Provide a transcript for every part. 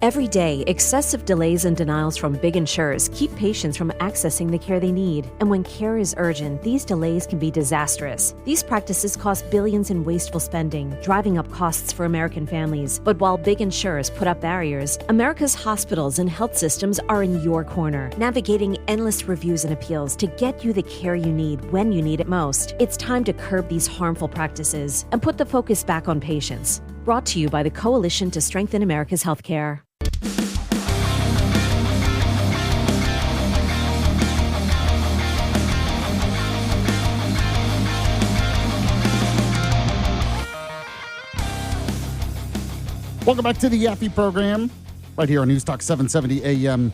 Every day, excessive delays and denials from big insurers keep patients from accessing the care they need. And when care is urgent, these delays can be disastrous. These practices cost billions in wasteful spending, driving up costs for American families. But while big insurers put up barriers, America's hospitals and health systems are in your corner, navigating endless reviews and appeals to get you the care you need when you need it most. It's time to curb these harmful practices and put the focus back on patients. Brought to you by the Coalition to Strengthen America's Healthcare. Welcome back to the Yaffee program, right here on News Talk 770 AM,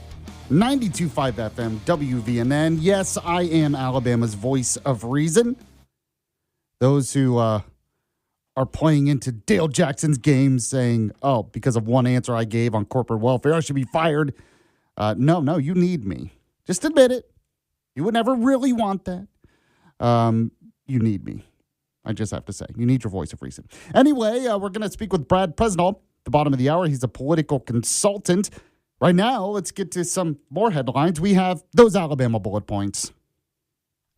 92.5 FM, WVNN. Yes, I am Alabama's voice of reason. Those who are playing into Dale Jackson's game saying, oh, because of one answer I gave on corporate welfare, I should be fired. No, you need me. Just admit it. You would never really want that. You need me. I just have to say, you need your voice of reason. Anyway, we're going to speak with Brad Presnell. The bottom of the hour. He's a political consultant. Right now, let's get to some more headlines. We have those Alabama bullet points.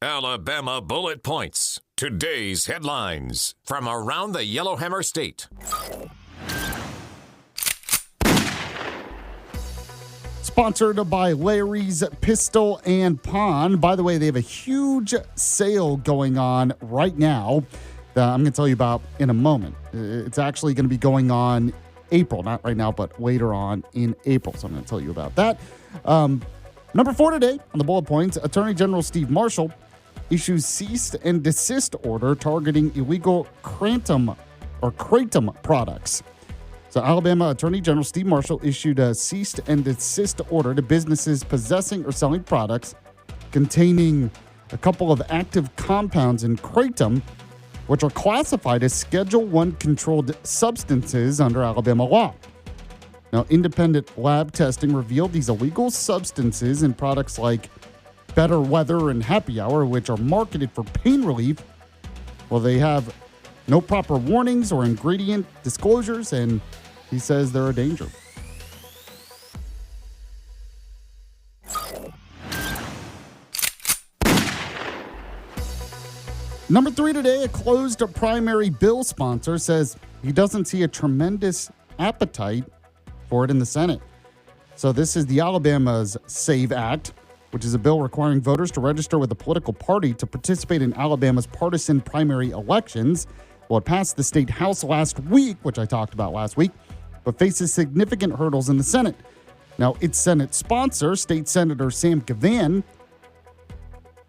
Alabama bullet points. Today's headlines from around the Yellowhammer State. Sponsored by Larry's Pistol and Pawn. By the way, they have a huge sale going on right now that I'm going to tell you about in a moment. It's actually going to be going on April, not right now, but later on in April. So I'm going to tell you about that. Number 4 today on the bullet points, Attorney General Steve Marshall issues cease and desist order targeting illegal kratom products. So Alabama Attorney General Steve Marshall issued a cease and desist order to businesses possessing or selling products containing a couple of active compounds in kratom, which are classified as Schedule I controlled substances under Alabama law. Now, independent lab testing revealed these illegal substances in products like Better Weather and Happy Hour, which are marketed for pain relief. Well, they have no proper warnings or ingredient disclosures, and he says they're a danger. Number 3 today, a closed primary bill sponsor says he doesn't see a tremendous appetite for it in the Senate. So this is the Alabama's SAVE Act, which is a bill requiring voters to register with a political party to participate in Alabama's partisan primary elections. Well, it passed the state House last week, which I talked about last week, but faces significant hurdles in the Senate. Now, its Senate sponsor, State Senator Sam Gavan,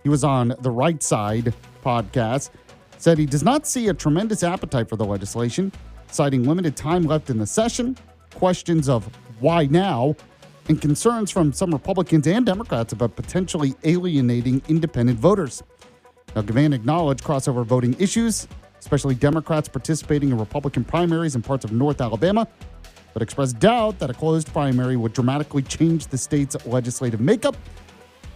he was on the Right Side podcast, said he does not see a tremendous appetite for the legislation, citing limited time left in the session, questions of why now, and concerns from some Republicans and Democrats about potentially alienating independent voters. Now, Gavan acknowledged crossover voting issues, especially Democrats participating in Republican primaries in parts of North Alabama, but expressed doubt that a closed primary would dramatically change the state's legislative makeup.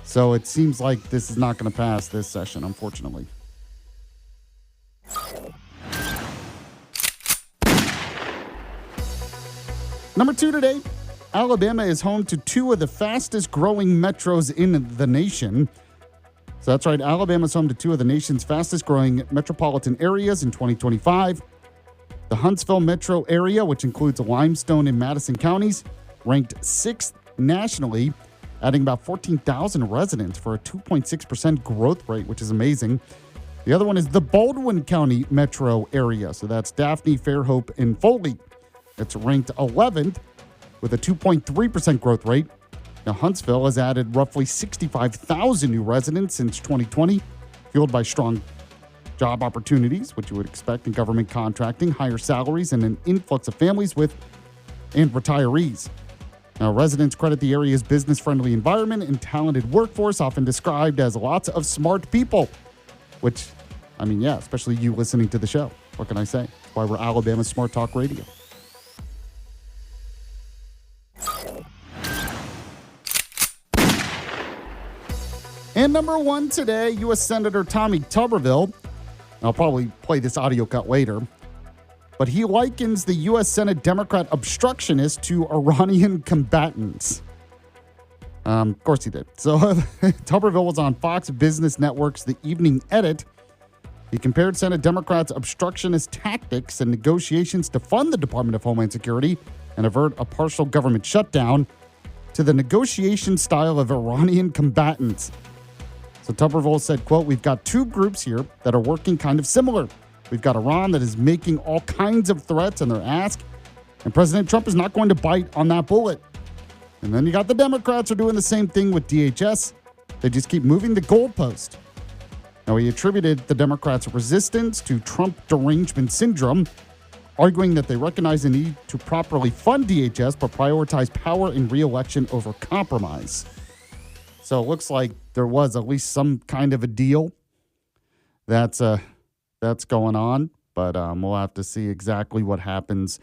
So it seems like this is not going to pass this session, unfortunately. Number 2 today, Alabama is home to 2 of the fastest growing metros in the nation. So that's right, Alabama is home to 2 of the nation's fastest growing metropolitan areas in 2025. The Huntsville metro area, which includes Limestone and Madison counties, ranked 6th nationally, adding about 14,000 residents for a 2.6% growth rate, which is amazing. The other one is the Baldwin County metro area. So that's Daphne, Fairhope, and Foley. It's ranked 11th with a 2.3% growth rate. Now, Huntsville has added roughly 65,000 new residents since 2020, fueled by strong job opportunities, which you would expect in government contracting, higher salaries, and an influx of families and retirees. Now, residents credit the area's business-friendly environment and talented workforce, often described as lots of smart people, which, I mean, yeah, especially you listening to the show. What can I say? That's why we're Alabama's Smart Talk Radio. And number 1 today, U.S. Senator Tommy Tuberville. I'll probably play this audio cut later. but he likens the U.S. Senate Democrat obstructionists to Iranian combatants. Of course he did. So Tuberville was on Fox Business Network's The Evening Edit. He compared Senate Democrats' obstructionist tactics and negotiations to fund the Department of Homeland Security and avert a partial government shutdown to the negotiation style of Iranian combatants. So Tuberville said, quote, "We've got two groups here that are working kind of similar. We've got Iran that is making all kinds of threats in their ask, and President Trump is not going to bite on that bullet. And then you got the Democrats who are doing the same thing with DHS. They just keep moving the goalpost." Now, he attributed the Democrats' resistance to Trump derangement syndrome, arguing that they recognize the need to properly fund DHS but prioritize power and re-election over compromise. So it looks like there was at least some kind of a deal that's going on, but we'll have to see exactly what happens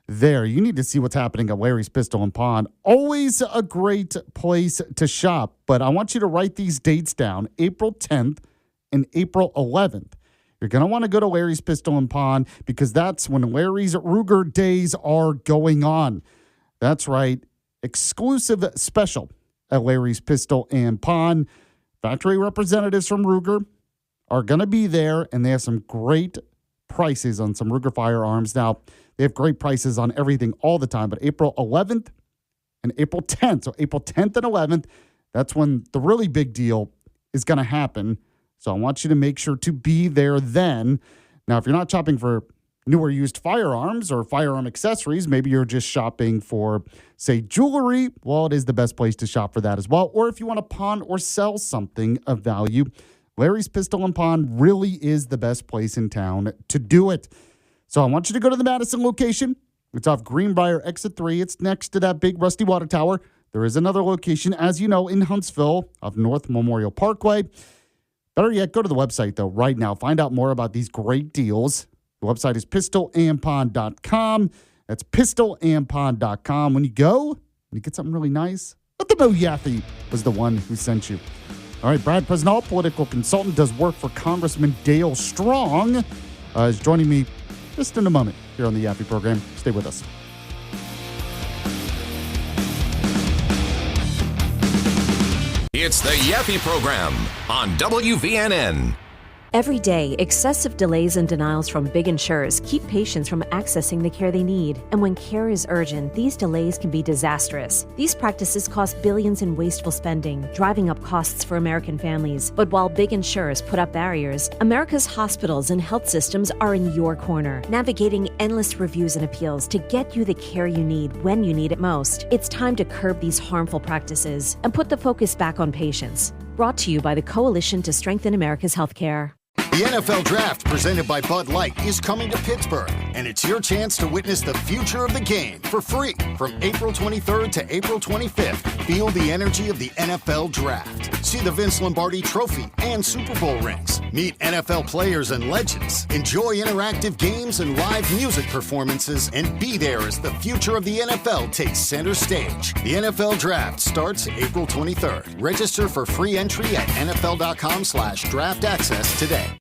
there. You need to see what's happening at Larry's Pistol and Pawn. Always a great place to shop, but I want you to write these dates down: April 10th and April 11th. You're going to want to go to Larry's Pistol and Pawn because that's when Larry's Ruger days are going on. That's right. Exclusive special at Larry's Pistol and Pawn. Factory representatives from Ruger are going to be there, and they have some great prices on some Ruger firearms. Now, they have great prices on everything all the time, but April 11th and April 10th, so April 10th and 11th, that's when the really big deal is going to happen. So I want you to make sure to be there then. Now, if you're not shopping for newer used firearms or firearm accessories, maybe you're just shopping for, say, jewelry, well, it is the best place to shop for that as well. Or if you want to pawn or sell something of value, Larry's Pistol and Pawn really is the best place in town to do it. So I want you to go to the Madison location. It's off Greenbrier Exit 3. It's next to that big rusty water tower. There is another location, as you know, in Huntsville off North Memorial Parkway. Better yet, go to the website, though, right now. Find out more about these great deals. The website is pistolandpawn.com. That's pistolandpawn.com. When you go, when you get something really nice, let them know Yaffee was the one who sent you. All right, Brad Presnell, political consultant, does work for Congressman Dale Strong, is joining me just in a moment here on the Yaffee program. Stay with us. It's the Yaffee program on WVNN. Every day, excessive delays and denials from big insurers keep patients from accessing the care they need. And when care is urgent, these delays can be disastrous. These practices cost billions in wasteful spending, driving up costs for American families. But while big insurers put up barriers, America's hospitals and health systems are in your corner, navigating endless reviews and appeals to get you the care you need when you need it most. It's time to curb these harmful practices and put the focus back on patients. Brought to you by the Coalition to Strengthen America's Healthcare. The NFL Draft, presented by Bud Light, is coming to Pittsburgh, and it's your chance to witness the future of the game for free from April 23rd to April 25th. Feel the energy of the NFL Draft. See the Vince Lombardi Trophy and Super Bowl rings. Meet NFL players and legends. Enjoy interactive games and live music performances, and be there as the future of the NFL takes center stage. The NFL Draft starts April 23rd. Register for free entry at NFL.com/draft access today.